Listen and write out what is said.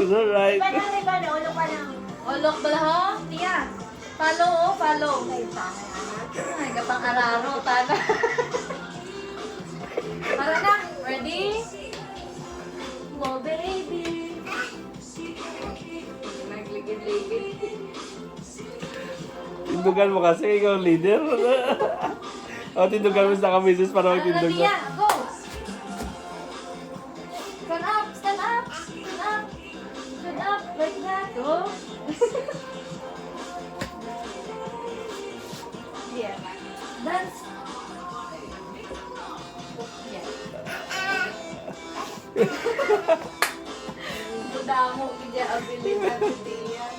Alright. Ulok pa lang. Olok ba ho? Tiya. Follow, oh, follow. Ay, kapang araro, tana. Para na. Ready? Oh, baby. Nagligid-ligid. Tindugan mo kasi, ikaw ang leader. O, tindugan mo sa kamisis para Ano na, magtindog Tiya? na. Go! Stand up, stand up, stand up. Stand up, like that. Oh. Yeah. Dance. Yeah. Budamo, kaya abilin natin yan.